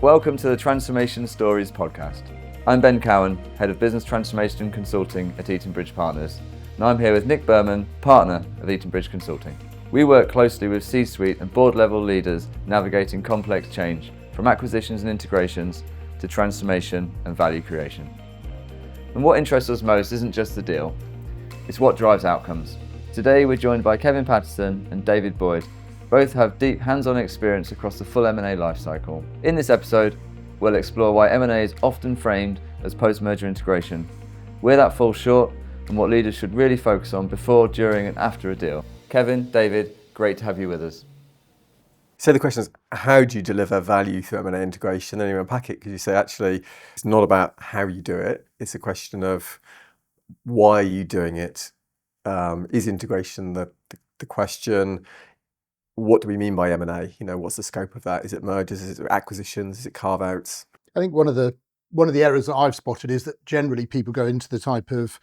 Welcome to the Transformation Stories podcast. I'm Ben Cowan, Head of Business Transformation and Consulting at Eton Bridge Partners, and I'm here with Nick Berman, Partner of Eton Bridge Consulting. We work closely with C-suite and board-level leaders navigating complex change, from acquisitions and integrations to transformation and value creation. And what interests us most isn't just the deal, it's what drives outcomes. Today we're joined by Kevin Paterson and David Boyd. Both have deep hands-on experience across the full M&A lifecycle. In this episode, we'll explore why M&A is often framed as post-merger integration, where that falls short, and what leaders should really focus on before, during, and after a deal. Kevin, David, great to have you with us. So the question is, how do you deliver value through M&A integration? Then you unpack it because you say, actually, it's not about how you do it. It's a question of why are you doing it? Is integration the question? What do we mean by M&A? What's the scope of that? Is it mergers? Is it acquisitions? Is it carve-outs? I think one of the errors that I've spotted is that generally people go into the type of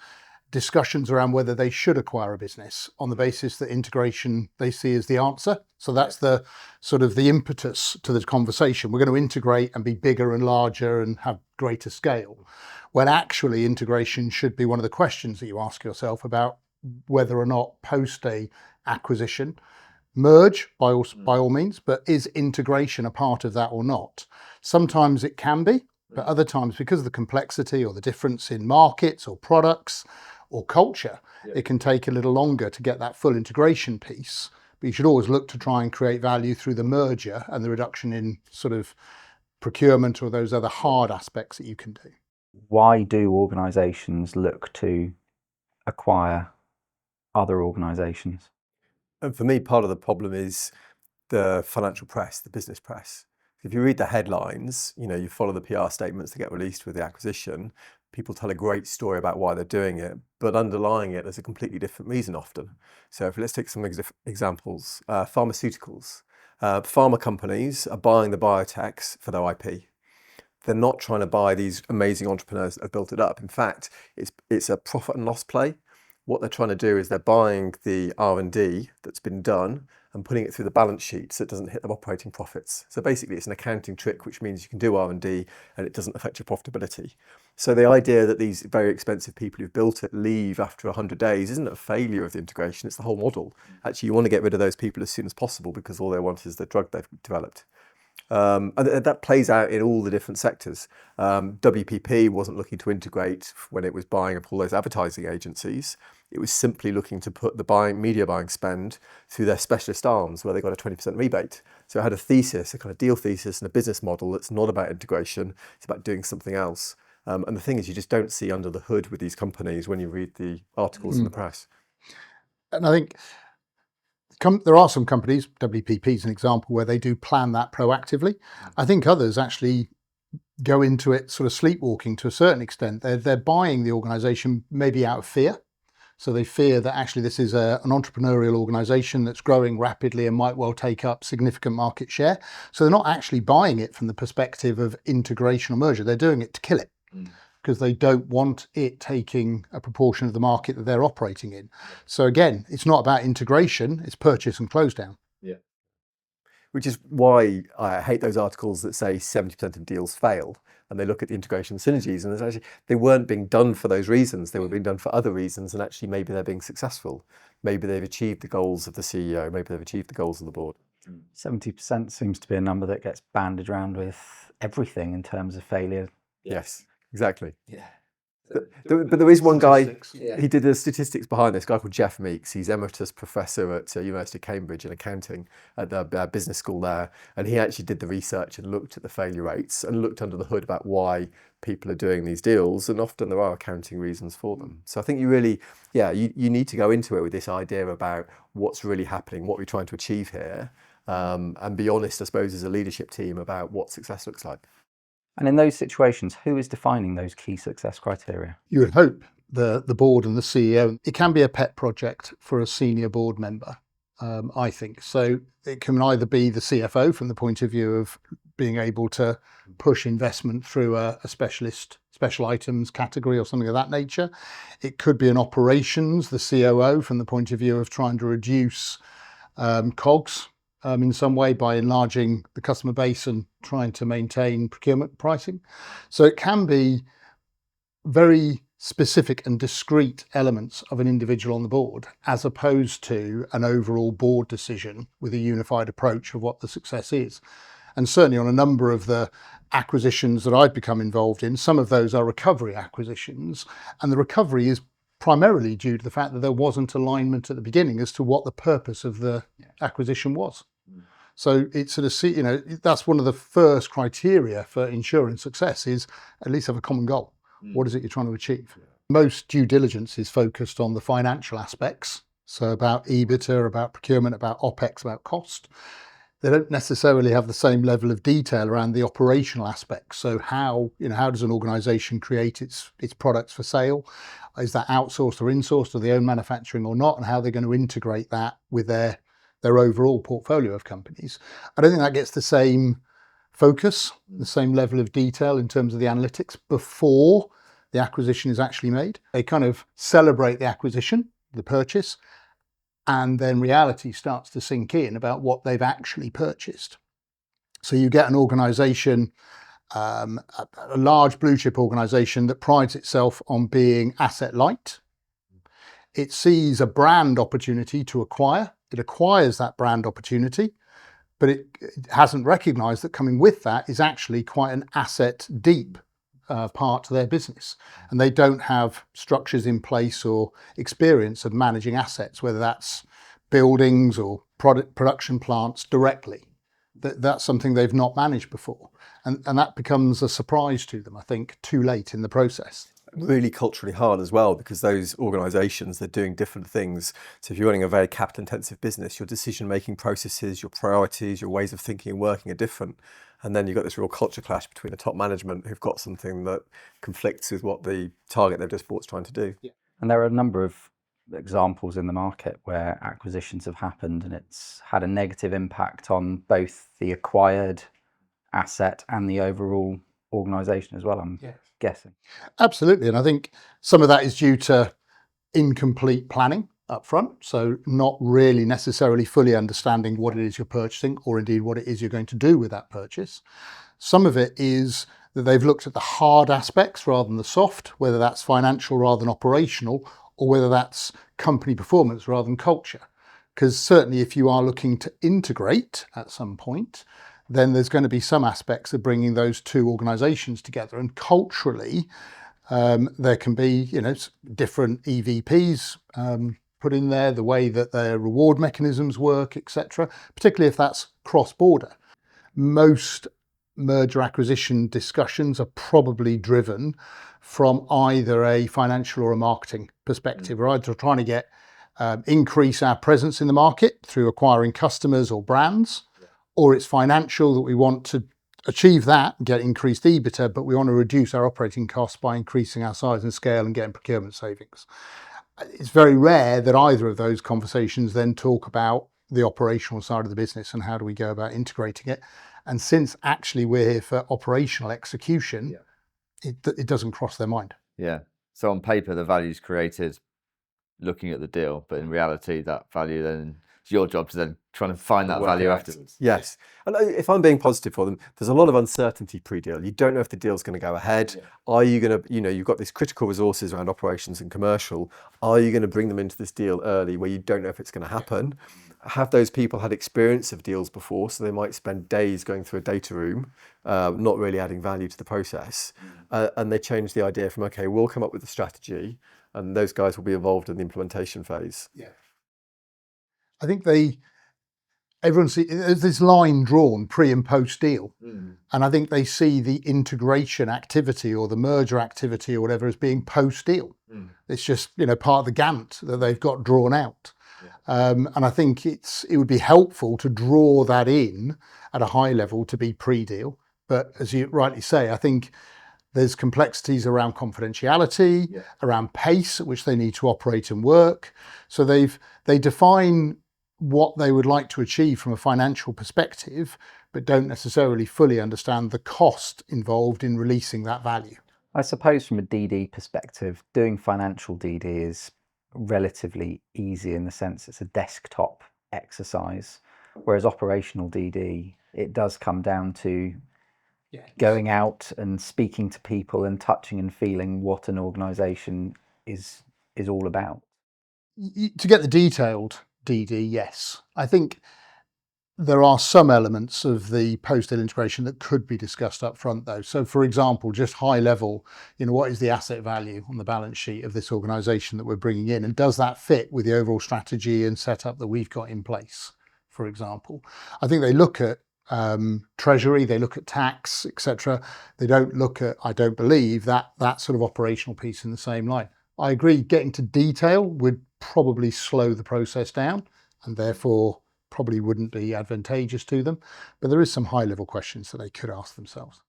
discussions around whether they should acquire a business on the basis that integration they see as the answer. So that's the sort of the impetus to the conversation. We're going to integrate and be bigger and larger and have greater scale. When actually integration should be one of the questions that you ask yourself about whether or not post a acquisition, merge by all means, but is integration a part of that or not? Sometimes it can be, but other times, because of the complexity or the difference in markets or products or culture, it can take a little longer to get that full integration piece. But you should always look to try and create value through the merger and the reduction in sort of procurement or those other hard aspects that you can do. Why do organisations look to acquire other organisations? And for me, part of the problem is the financial press, the business press. If you read the headlines, you follow the PR statements that get released with the acquisition, people tell a great story about why they're doing it, but underlying it, there's a completely different reason often. So let's take some examples. Pharmaceuticals. Pharma companies are buying the biotechs for their IP. They're not trying to buy these amazing entrepreneurs that have built it up. In fact, it's a profit and loss play. What they're trying to do is they're buying the R&D that's been done and putting it through the balance sheet so it doesn't hit their operating profits. So basically it's an accounting trick, which means you can do R&D and it doesn't affect your profitability. So the idea that these very expensive people who've built it leave after 100 days isn't a failure of the integration, it's the whole model. Actually, you want to get rid of those people as soon as possible because all they want is the drug they've developed. And that plays out in all the different sectors. WPP wasn't looking to integrate when it was buying up all those advertising agencies. It was simply looking to put the media buying spend through their specialist arms where they got a 20% rebate. So it had a thesis, a kind of deal thesis and a business model that's not about integration, it's about doing something else. And the thing is, you just don't see under the hood with these companies when you read the articles in the press. And I think there are some companies, WPP is an example, where they do plan that proactively. I think others actually go into it sort of sleepwalking to a certain extent. They're buying the organisation maybe out of fear. So they fear that actually this is an entrepreneurial organisation that's growing rapidly and might well take up significant market share. So they're not actually buying it from the perspective of integration or merger. They're doing it to kill it because they don't want it taking a proportion of the market that they're operating in. So again, it's not about integration, it's purchase and close down. Yeah. Which is why I hate those articles that say 70% of deals fail. And they look at the integration synergies and actually they weren't being done for those reasons. They were being done for other reasons. And actually maybe they're being successful. Maybe they've achieved the goals of the CEO. Maybe they've achieved the goals of the board. 70% seems to be a number that gets banded around with everything in terms of failure. Yes, exactly. Yeah. But there is one guy, he did the statistics behind this, a guy called Jeff Meeks. He's emeritus professor at University of Cambridge in accounting at the business school there. And he actually did the research and looked at the failure rates and looked under the hood about why people are doing these deals. And often there are accounting reasons for them. So I think you really, you need to go into it with this idea about what's really happening, what we're trying to achieve here, and be honest, I suppose, as a leadership team about what success looks like. And in those situations, who is defining those key success criteria? You would hope the board and the CEO. It can be a pet project for a senior board member, I think. So it can either be the CFO from the point of view of being able to push investment through a special items category or something of that nature. It could be an operations, the COO, from the point of view of trying to reduce COGS in some way by enlarging the customer base and trying to maintain procurement pricing. So it can be very specific and discrete elements of an individual on the board, as opposed to an overall board decision with a unified approach of what the success is. And certainly on a number of the acquisitions that I've become involved in, some of those are recovery acquisitions, and the recovery is primarily due to the fact that there wasn't alignment at the beginning as to what the purpose of the acquisition was. So it's sort of, that's one of the first criteria for ensuring success, is at least have a common goal. What is it you're trying to achieve? Most due diligence is focused on the financial aspects. So about EBITDA, about procurement, about OPEX, about cost. They don't necessarily have the same level of detail around the operational aspects. So how does an organisation create its products for sale? Is that outsourced or insourced, or their own manufacturing or not? And how they're going to integrate that with their overall portfolio of companies. I don't think that gets the same focus, the same level of detail in terms of the analytics before the acquisition is actually made. They kind of celebrate the acquisition, the purchase, and then reality starts to sink in about what they've actually purchased. So you get an organisation, a large blue chip organisation that prides itself on being asset light. It sees a brand opportunity to acquire. It acquires that brand opportunity, but it hasn't recognised that coming with that is actually quite an asset deep part to their business. And they don't have structures in place or experience of managing assets, whether that's buildings or production plants directly. That's something they've not managed before. And that becomes a surprise to them, I think, too late in the process. Really culturally hard as well, because those organisations, they're doing different things. So if you're running a very capital intensive business, your decision making processes, your priorities, your ways of thinking and working are different. And then you've got this real culture clash between the top management, who've got something that conflicts with what the target they've just bought is trying to do. Yeah. And there are a number of examples in the market where acquisitions have happened and it's had a negative impact on both the acquired asset and the overall organisation as well, I'm guessing. Absolutely. And I think some of that is due to incomplete planning up front. So not really necessarily fully understanding what it is you're purchasing, or indeed what it is you're going to do with that purchase. Some of it is that they've looked at the hard aspects rather than the soft, whether that's financial rather than operational, or whether that's company performance rather than culture. Because certainly if you are looking to integrate at some point, then there's going to be some aspects of bringing those two organisations together. And culturally, there can be, different EVPs put in there, the way that their reward mechanisms work, etc., particularly if that's cross-border. Most merger acquisition discussions are probably driven from either a financial or a marketing perspective. We're either trying to get increase our presence in the market through acquiring customers or brands, or it's financial, that we want to achieve that and get increased EBITDA, but we want to reduce our operating costs by increasing our size and scale and getting procurement savings. It's very rare that either of those conversations then talk about the operational side of the business and how do we go about integrating it. And since actually we're here for operational execution, it doesn't cross their mind. Yeah. So on paper, the value's created looking at the deal, but in reality, that value then, it's your job to then try and find that value afterwards. Yes. And if I'm being positive for them, there's a lot of uncertainty pre-deal. You don't know if the deal's going to go ahead. Yeah. Are you going to, you've got these critical resources around operations and commercial. Are you going to bring them into this deal early where you don't know if it's going to happen? Have those people had experience of deals before? So they might spend days going through a data room, not really adding value to the process. And they change the idea from, okay, we'll come up with a strategy and those guys will be involved in the implementation phase. Yeah. I think everyone sees there's this line drawn pre and post deal. And I think they see the integration activity or the merger activity or whatever as being post deal. It's just, part of the Gantt that they've got drawn out. And I think it would be helpful to draw that in at a high level to be pre-deal. But as you rightly say, I think there's complexities around confidentiality, around pace at which they need to operate and work. So they define what they would like to achieve from a financial perspective, but don't necessarily fully understand the cost involved in releasing that value. I suppose from a DD perspective, doing financial DD is relatively easy in the sense it's a desktop exercise. Whereas operational DD, it does come down to Yeah. going out and speaking to people and touching and feeling what an organisation is all about. To get the detailed DD, yes. I think there are some elements of the post-deal integration that could be discussed up front though. So for example, just high level, what is the asset value on the balance sheet of this organisation that we're bringing in? And does that fit with the overall strategy and setup that we've got in place, for example? I think they look at treasury, they look at tax, etc. They don't look at, I don't believe, that sort of operational piece in the same line. I agree, getting to detail would probably slow the process down and therefore probably wouldn't be advantageous to them. But there is some high level questions that they could ask themselves.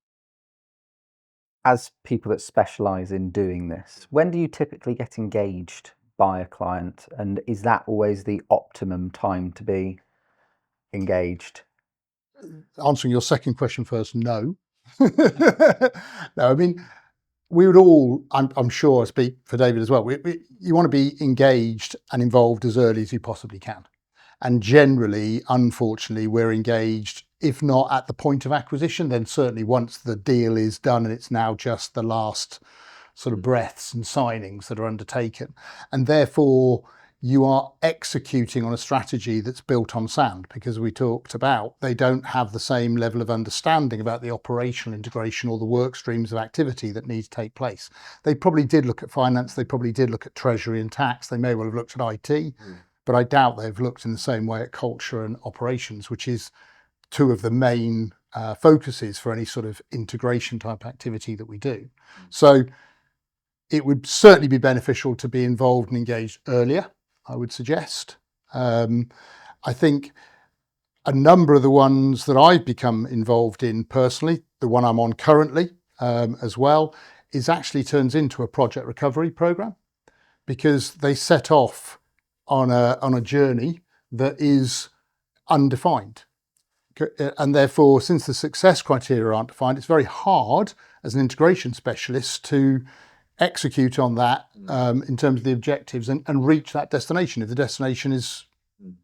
As people that specialise in doing this, when do you typically get engaged by a client? And is that always the optimum time to be engaged? Answering your second question first, no. No, I mean, we would all, I'm sure I speak for David as well, you want to be engaged and involved as early as you possibly can. And generally, unfortunately, we're engaged, if not at the point of acquisition, then certainly once the deal is done and it's now just the last sort of breaths and signings that are undertaken. And therefore, you are executing on a strategy that's built on sand, because we talked about they don't have the same level of understanding about the operational integration or the work streams of activity that need to take place. They probably did look at finance, they probably did look at treasury and tax, they may well have looked at IT, but I doubt they've looked in the same way at culture and operations, which is two of the main focuses for any sort of integration type activity that we do. So it would certainly be beneficial to be involved and engaged earlier, I would suggest. I think a number of the ones that I've become involved in personally, the one I'm on currently as well, is actually turns into a project recovery program, because they set off on a journey that is undefined. And therefore, since the success criteria aren't defined, it's very hard as an integration specialist to execute on that in terms of the objectives and reach that destination if the destination is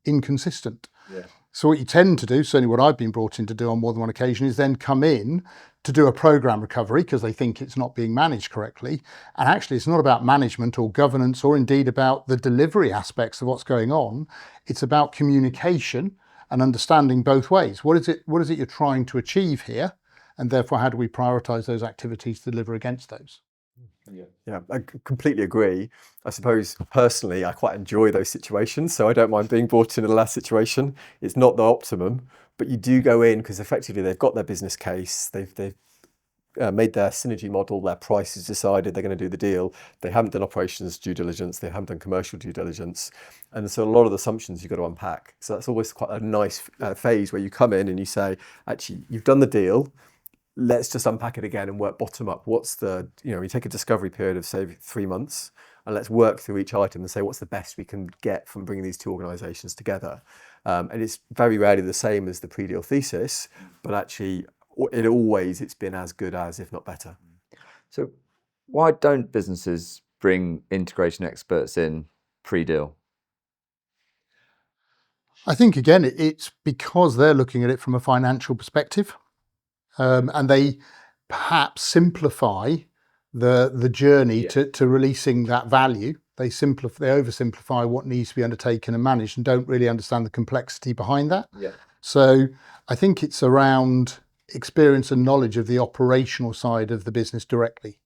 inconsistent. Yeah. So what you tend to do, certainly what I've been brought in to do on more than one occasion, is then come in to do a program recovery because they think it's not being managed correctly. And actually it's not about management or governance or indeed about the delivery aspects of what's going on. It's about communication and understanding both ways. What is it you're trying to achieve here? And therefore, how do we prioritize those activities to deliver against those? Yeah, I completely agree. I suppose personally, I quite enjoy those situations, so I don't mind being brought in the last situation. It's not the optimum, but you do go in because effectively they've got their business case, they've made their synergy model, their price is decided, they're going to do the deal. They haven't done operations due diligence, they haven't done commercial due diligence, and so a lot of the assumptions you've got to unpack. So that's always quite a nice phase where you come in and you say, actually, you've done the deal. Let's just unpack it again and work bottom up. What's the, you take a discovery period of say 3 months and let's work through each item and say what's the best we can get from bringing these two organisations together. And it's very rarely the same as the pre-deal thesis, but actually it's been as good as, if not better. So why don't businesses bring integration experts in pre-deal? I think, again, it's because they're looking at it from a financial perspective. And they perhaps simplify the journey to releasing that value. They oversimplify what needs to be undertaken and managed and don't really understand the complexity behind that. Yeah. So I think it's around experience and knowledge of the operational side of the business directly.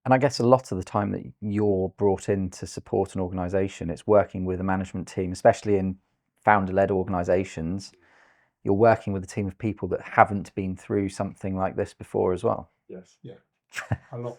And I guess a lot of the time that you're brought in to support an organisation, it's working with a management team, especially in founder-led organisations. You're working with a team of people that haven't been through something like this before as well. Yes. Yeah, a lot.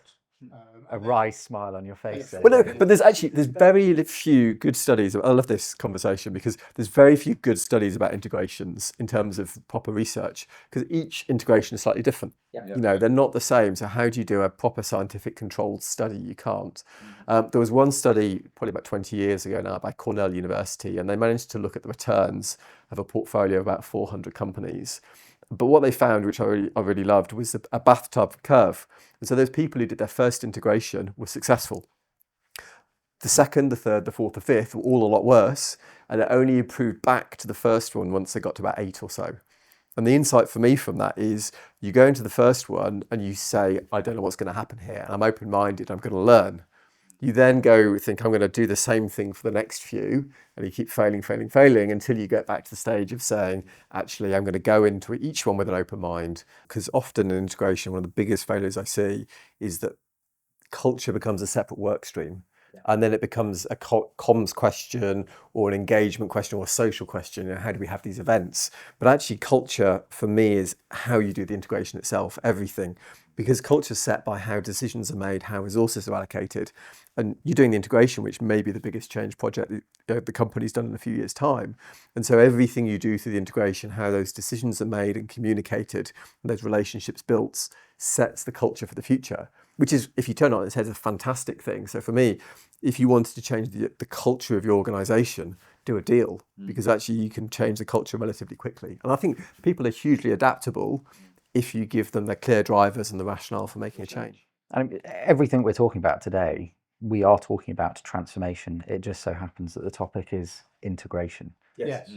A wry smile on your face there. Well, no, but there's very few good studies. I love this conversation because there's very few good studies about integrations in terms of proper research, because each integration is slightly different. Yeah. They're not the same. So how do you do a proper scientific controlled study? You can't. There was one study probably about 20 years ago now by Cornell University, and they managed to look at the returns of a portfolio of about 400 companies. But what they found, which I really loved, was a bathtub curve. And so those people who did their first integration were successful. The second, the third, the fourth, the fifth were all a lot worse, and it only improved back to the first one once they got to about 8 or so. And the insight for me from that is you go into the first one and you say, I don't know what's going to happen here. And I'm open-minded, I'm going to learn. You then go think, I'm going to do the same thing for the next few. And you keep failing until you get back to the stage of saying, actually, I'm going to go into each one with an open mind. Because often in integration, one of the biggest failures I see is that culture becomes a separate work stream. And then it becomes a comms question or an engagement question or a social question. You know, how do we have these events? But actually culture for me is how you do the integration itself, everything. Because culture is set by how decisions are made, how resources are allocated. And you're doing the integration, which may be the biggest change project that the company's done in a few years' time. And so everything you do through the integration, how those decisions are made and communicated, and those relationships built, sets the culture for the future. Which is, if you turn it on its head, is a fantastic thing. So for me, if you wanted to change the culture of your organisation, do a deal, because actually you can change the culture relatively quickly. And I think people are hugely adaptable if you give them the clear drivers and the rationale for making a change. And everything we're talking about today, we are talking about transformation. It just so happens that the topic is integration. Yes.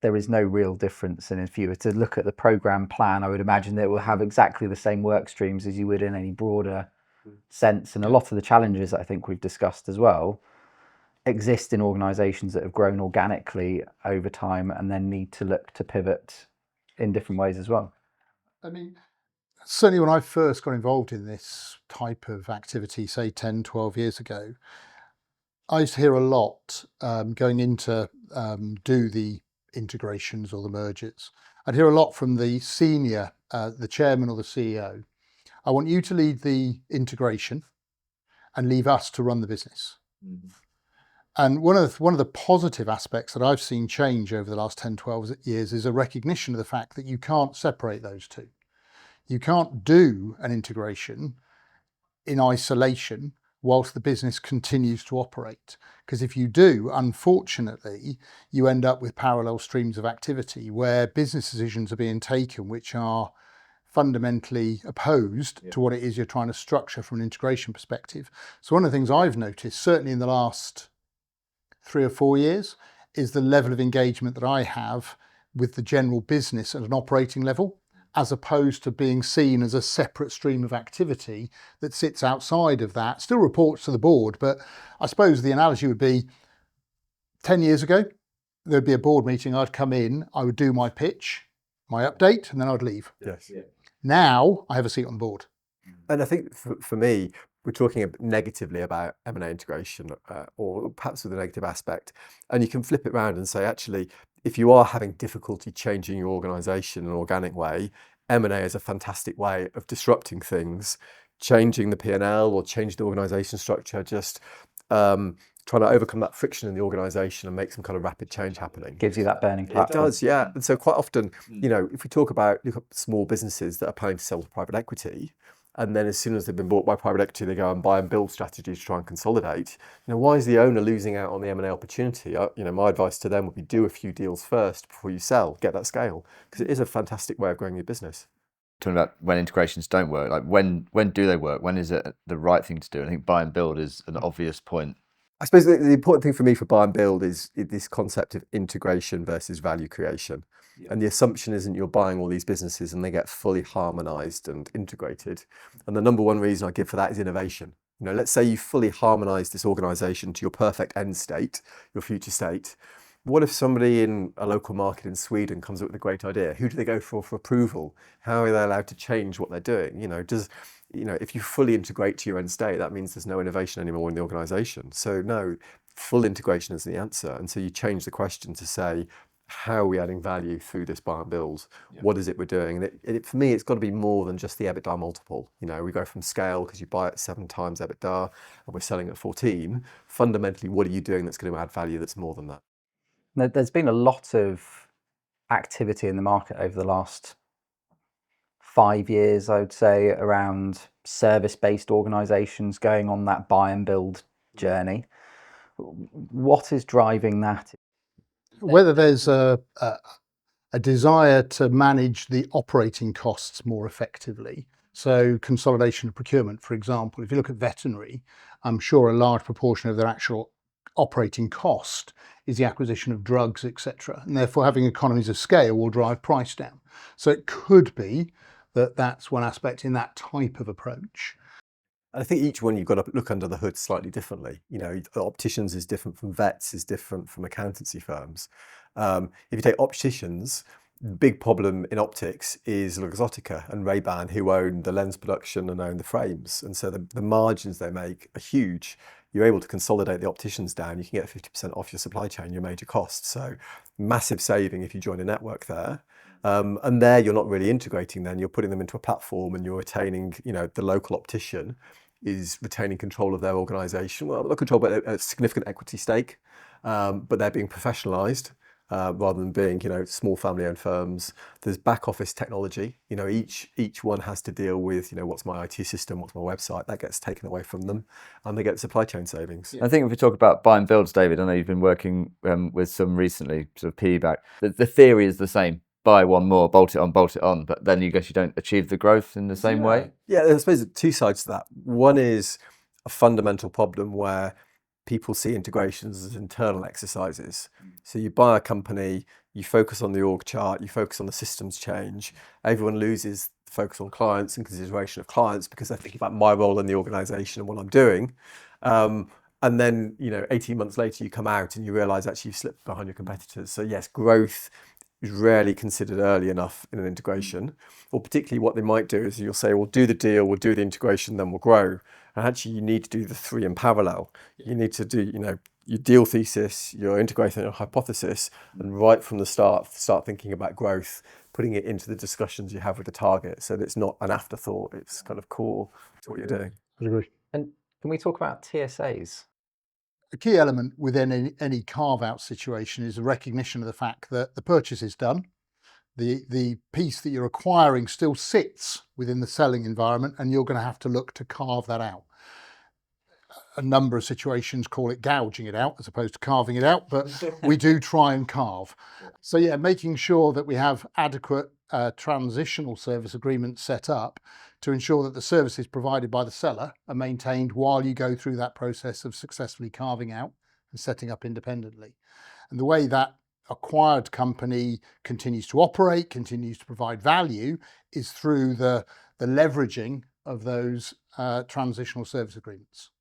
There is no real difference. And if you were to look at the program plan, I would imagine that it will have exactly the same work streams as you would in any broader sense. And a lot of the challenges that I think we've discussed as well exist in organisations that have grown organically over time and then need to look to pivot in different ways as well. I mean, certainly when I first got involved in this type of activity, say 10, 12 years ago, I used to hear a lot going into do the integrations or the mergers. I'd hear a lot from the senior, the chairman or the CEO. I want you to lead the integration and leave us to run the business. Mm-hmm. And one of the positive aspects that I've seen change over the last 10, 12 years is a recognition of the fact that you can't separate those two. You can't do an integration in isolation whilst the business continues to operate. Because if you do, unfortunately, you end up with parallel streams of activity where business decisions are being taken which are fundamentally opposed to what it is you're trying to structure from an integration perspective. So one of the things I've noticed, certainly in the last 3 or 4 years, is the level of engagement that I have with the general business at an operating level, as opposed to being seen as a separate stream of activity that sits outside of that, still reports to the board. But I suppose the analogy would be 10 years ago, there'd be a board meeting, I'd come in, I would do my pitch, my update, and then I'd leave. Yes. Yeah. Now I have a seat on the board. And I think for me, we're talking negatively about M&A integration, or perhaps with a negative aspect. And you can flip it around and say, actually, if you are having difficulty changing your organisation in an organic way, M&A is a fantastic way of disrupting things, changing the P&L or change the organisation structure, just trying to overcome that friction in the organisation and make some kind of rapid change happening. Gives you that burning platform. It does, yeah. And so quite often, you know, if we look at small businesses that are planning to sell to private equity, and then as soon as they've been bought by private equity, they go and buy and build strategies to try and consolidate. You know, why is the owner losing out on the M&A opportunity? You know, my advice to them would be do a few deals first before you sell, get that scale, because it is a fantastic way of growing your business. Talking about when integrations don't work, like when do they work? When is it the right thing to do? I think buy and build is an obvious point. I suppose the important thing for me for buy and build is this concept of integration versus value creation. Yeah. And the assumption isn't you're buying all these businesses and they get fully harmonized and integrated. And the number one reason I give for that is innovation. You know, let's say you fully harmonize this organization to your perfect end state, your future state. What if somebody in a local market in Sweden comes up with a great idea? Who do they go for approval? How are they allowed to change what they're doing? You know, if you fully integrate to your end state, that means there's no innovation anymore in the organization. So no, full integration is the answer. And so you change the question to say, how are we adding value through this buy and build? Yeah. What is it we're doing? And for me, it's got to be more than just the EBITDA multiple. You know, we go from scale because you buy it 7 times EBITDA and we're selling at 14. Fundamentally, what are you doing that's going to add value that's more than that? There's been a lot of activity in the market over the last 5 years, I would say, around service-based organisations going on that buy and build journey. What is driving that? Whether there's a desire to manage the operating costs more effectively, So consolidation of procurement, for example, if you look at veterinary, I'm sure a large proportion of their actual operating cost is the acquisition of drugs, etc. And therefore having economies of scale will drive price down. So it could be that that's one aspect in that type of approach. I think each one you've got to look under the hood slightly differently. You know, opticians is different from vets, is different from accountancy firms. If you take opticians, the big problem in optics is Luxottica and Ray-Ban, who own the lens production and own the frames. And so the margins they make are huge. You're able to consolidate the opticians down. You can get 50% off your supply chain, your major costs. So massive saving if you join a network there. And there you're not really integrating then, you're putting them into a platform and you're retaining, you know, the local optician is retaining control of their organisation. Well, not control, but a significant equity stake, but they're being professionalised rather than being, you know, small family-owned firms. There's back office technology. You know, each one has to deal with, you know, what's my IT system, what's my website. That gets taken away from them, and they get supply chain savings. I think if we talk about buy and builds, David, I know you've been working with some recently, sort of PE back. The theory is the same. Buy one more, bolt it on, but then you guess you don't achieve the growth in the same way. Yeah, I suppose there's two sides to that. One is a fundamental problem where people see integrations as internal exercises. So you buy a company, you focus on the org chart, you focus on the systems change. Everyone loses the focus on clients and consideration of clients because they're thinking about my role in the organisation and what I'm doing. And then, you know, 18 months later, you come out and you realise actually you've slipped behind your competitors. So yes, growth is rarely considered early enough in an integration, or particularly what they might do is you'll say, we'll do the deal, we'll do the integration, then we'll grow. And actually you need to do the three in parallel. You need to do, you know, your deal thesis, your integration, your hypothesis, and right from the start thinking about growth, putting it into the discussions you have with the target so that it's not an afterthought, it's kind of core to what you're doing. I agree. And can we talk about TSAs? A key element within any carve-out situation is the recognition of the fact that the purchase is done. The piece that you're acquiring still sits within the selling environment, and you're going to have to look to carve that out. A number of situations call it gouging it out as opposed to carving it out, but we do try and carve. So yeah, making sure that we have adequate transitional service agreements set up to ensure that the services provided by the seller are maintained while you go through that process of successfully carving out and setting up independently. And the way that acquired company continues to operate, continues to provide value, is through the leveraging of those transitional service agreements.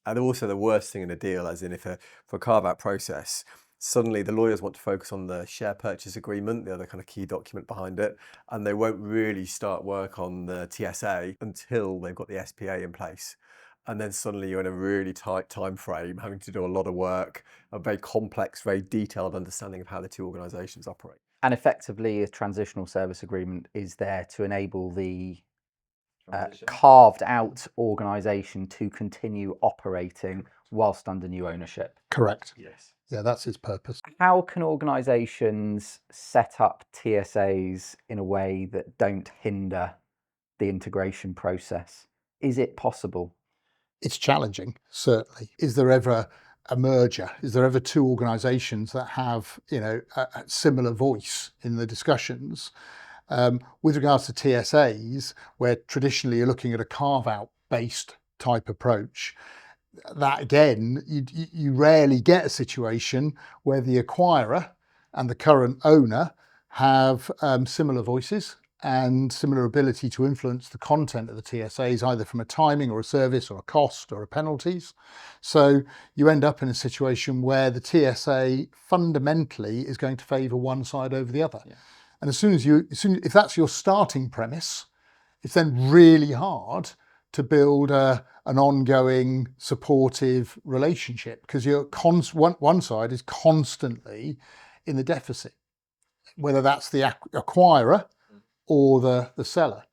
And also the worst thing in a deal, as in for a carve-out process, suddenly the lawyers want to focus on the share purchase agreement, the other kind of key document behind it, and they won't really start work on the TSA until they've got the SPA in place. And then suddenly you're in a really tight time frame, having to do a lot of work, a very complex, very detailed understanding of how the two organisations operate. And effectively, a transitional service agreement is there to enable the carved out organisation to continue operating whilst under new ownership. Correct. Yes. Yeah, that's its purpose. How can organisations set up TSAs in a way that don't hinder the integration process? Is it possible? It's challenging, certainly. Is there ever a merger? Is there ever two organisations that have, you know, a similar voice in the discussions? With regards to TSAs, where traditionally you're looking at a carve-out based type approach, that again, you rarely get a situation where the acquirer and the current owner have similar voices and similar ability to influence the content of the TSAs, either from a timing or a service or a cost or a penalties. So you end up in a situation where the TSA fundamentally is going to favour one side over the other. Yeah. And if that's your starting premise, it's then really hard to build an ongoing supportive relationship because one side is constantly in the deficit, whether that's the acquirer or the seller.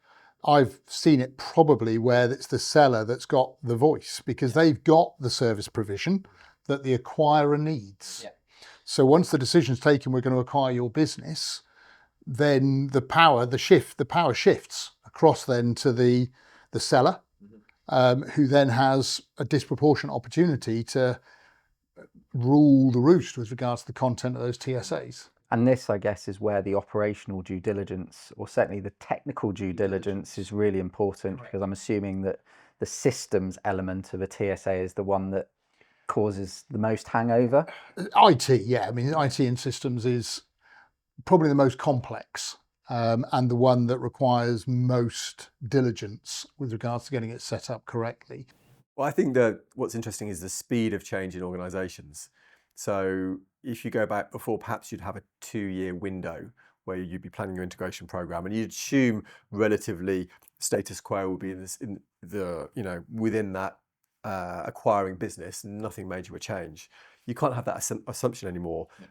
I've seen it probably where it's the seller that's got the voice because they've got the service provision that the acquirer needs. Yeah. So once the decision's taken, we're going to acquire your business, then the power shifts across then to the seller, who then has a disproportionate opportunity to rule the roost with regards to the content of those TSAs. And this, I guess, is where the operational due diligence, or certainly the technical due diligence, is really important, because I'm assuming that the systems element of a TSA is the one that causes the most hangover. IT, yeah. I mean, IT and systems is probably the most complex, and the one that requires most diligence with regards to getting it set up correctly. Well, I think that what's interesting is the speed of change in organisations. So if you go back before, perhaps you'd have a 2-year window where you'd be planning your integration program, and you'd assume relatively status quo will be in the within that acquiring business, nothing major would change. You can't have that assumption anymore. Yeah.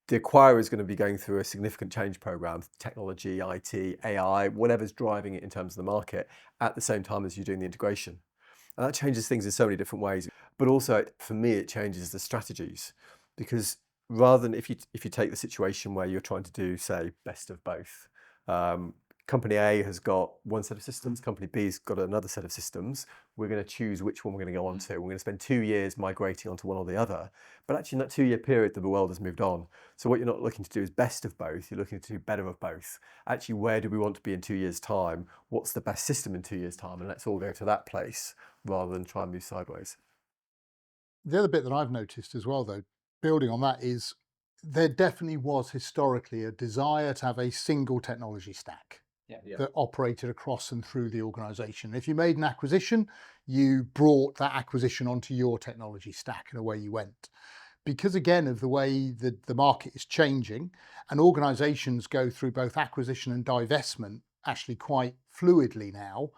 The acquirer is going to be going through a significant change program, technology, IT, AI, whatever's driving it in terms of the market, at the same time as you're doing the integration. And that changes things in so many different ways. But also, for me, it changes the strategies, because rather than if you take the situation where you're trying to do, say, best of both, company A has got one set of systems, company B's got another set of systems. We're going to choose which one we're going to go on to. We're going to spend 2 years migrating onto one or the other. But actually, in that 2-year period, the world has moved on. So what you're not looking to do is best of both. You're looking to do better of both. Actually, where do we want to be in 2 years' time? What's the best system in 2 years' time? And let's all go to that place rather than try and move sideways. The other bit that I've noticed as well, though, building on that, is there definitely was historically a desire to have a single technology stack that operated across and through the organisation. If you made an acquisition, you brought that acquisition onto your technology stack, and away you went. Because again of the way that the market is changing, and organisations go through both acquisition and divestment actually quite fluidly now,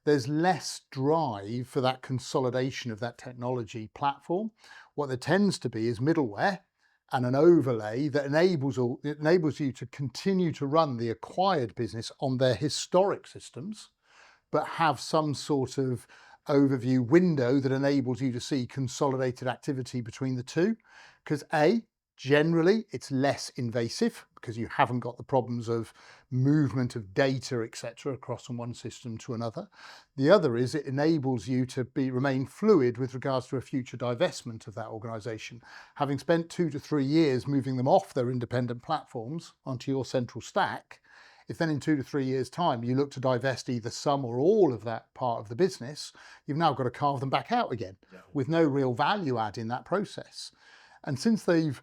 there's less drive for that consolidation of that technology platform. What there tends to be is middleware and an overlay that enables you to continue to run the acquired business on their historic systems, but have some sort of overview window that enables you to see consolidated activity between the two. Because generally it's less invasive, because you haven't got the problems of movement of data, etc., across from one system to another. The other is it enables you to remain fluid with regards to a future divestment of that organisation. Having spent 2 to 3 years moving them off their independent platforms onto your central stack, if then in 2 to 3 years' time you look to divest either some or all of that part of the business, you've now got to carve them back out again with no real value add in that process. And since they've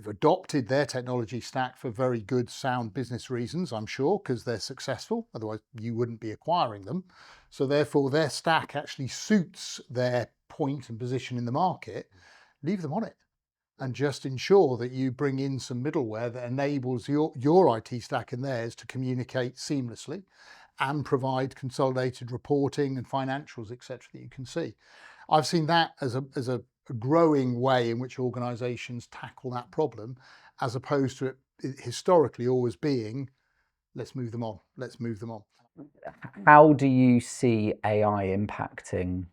adopted their technology stack for very good, sound business reasons, I'm sure, because they're successful, otherwise you wouldn't be acquiring them. So therefore their stack actually suits their point and position in the market. Leave them on it and just ensure that you bring in some middleware that enables your IT stack and theirs to communicate seamlessly and provide consolidated reporting and financials, etc., that you can see. I've seen that as a growing way in which organisations tackle that problem, as opposed to it historically always being, let's move them on. How do you see AI impacting?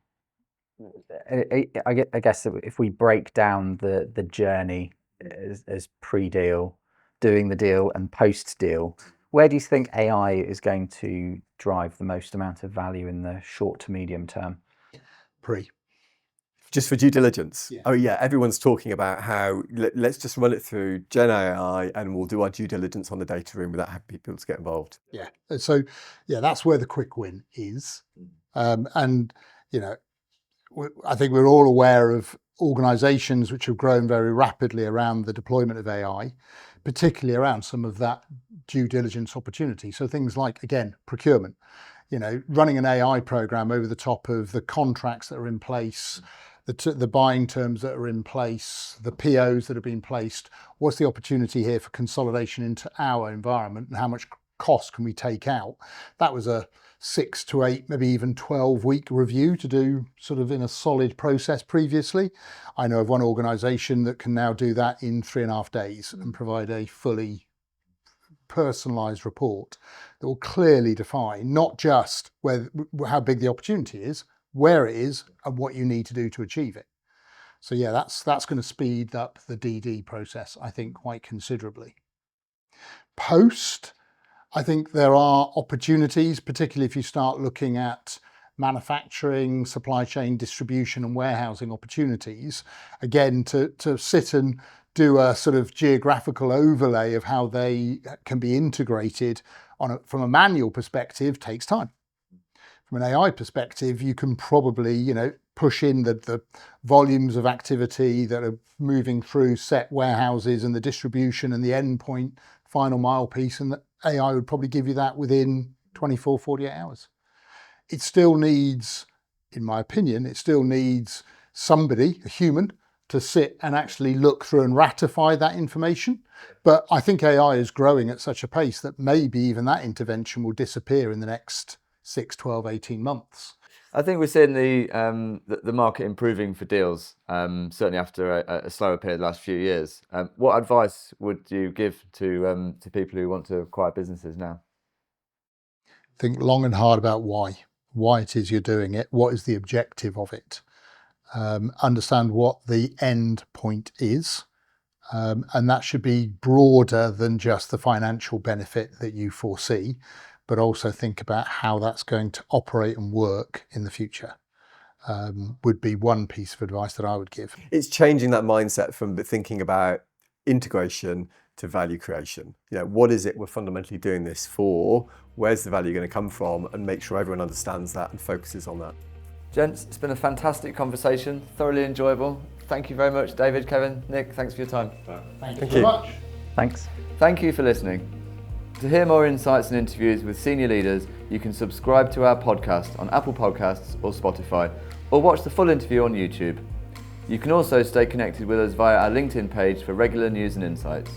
I guess if we break down the journey as pre-deal, doing the deal, and post-deal, where do you think AI is going to drive the most amount of value in the short to medium term? Just for due diligence. Yeah. Oh yeah, everyone's talking about how let's just run it through Gen AI and we'll do our due diligence on the data room without having people to get involved. Yeah. So yeah, that's where the quick win is. And I think we're all aware of organisations which have grown very rapidly around the deployment of AI, particularly around some of that due diligence opportunity. So things like, again, procurement, running an AI program over the top of the contracts that are in place, the buying terms that are in place, the POs that have been placed. What's the opportunity here for consolidation into our environment, and how much cost can we take out? That was a 6 to 8, maybe even 12-week review to do sort of in a solid process previously. I know of one organisation that can now do that in 3.5 days and provide a fully personalised report that will clearly define not just how big the opportunity is, where it is, and what you need to do to achieve it. So yeah, that's going to speed up the DD process, I think, quite considerably. Post, I think there are opportunities, particularly if you start looking at manufacturing, supply chain, distribution and warehousing opportunities, again, to sit and do a sort of geographical overlay of how they can be integrated from a manual perspective takes time. From an AI perspective, you can probably, push in the volumes of activity that are moving through set warehouses and the distribution and the endpoint final mile piece, and the AI would probably give you that within 24, 48 hours. It still needs, in my opinion, somebody, a human, to sit and actually look through and ratify that information. But I think AI is growing at such a pace that maybe even that intervention will disappear in the next 6, 12, 18 months. I think we're seeing the market improving for deals, certainly after a slower period the last few years. What advice would you give to people who want to acquire businesses now? Think long and hard about why it is you're doing it. What is the objective of it? Understand what the end point is. And that should be broader than just the financial benefit that you foresee, but also think about how that's going to operate and work in the future. Would be one piece of advice that I would give. It's changing that mindset from thinking about integration to value creation. What is it we're fundamentally doing this for? Where's the value going to come from? And make sure everyone understands that and focuses on that. Gents, it's been a fantastic conversation, thoroughly enjoyable. Thank you very much, David, Kevin, Nick, thanks for your time. Thank you very much. Thanks. Thank you for listening. To hear more insights and interviews with senior leaders, you can subscribe to our podcast on Apple Podcasts or Spotify, or watch the full interview on YouTube. You can also stay connected with us via our LinkedIn page for regular news and insights.